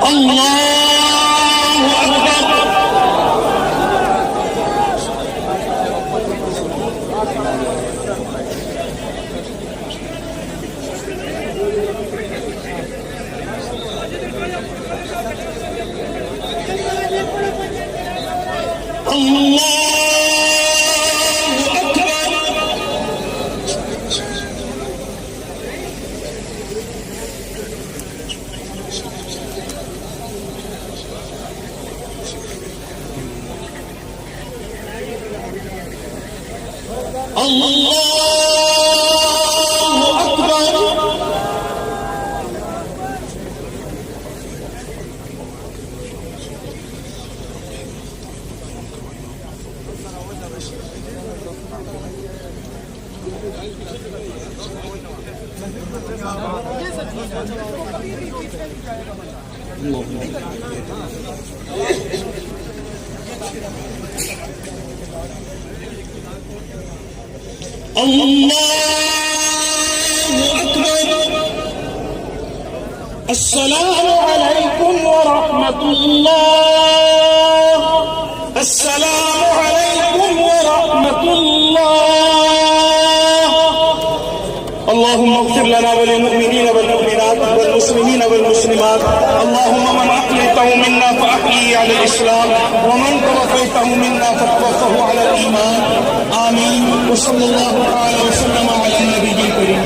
الله أكبر. الله أكبر. السلام عليكم ورحمة الله. السلام عليكم ورحمة الله. اللهم اغفر لنا وللمؤمنين والمؤمنات والمسلمين والمسلمات. اللهم من أحييته منا فأحييه على الإسلام ومن توفيته منا فتوفه على الإيمان. آمين. وصلى الله تعالى وسلم على النبي الكريم.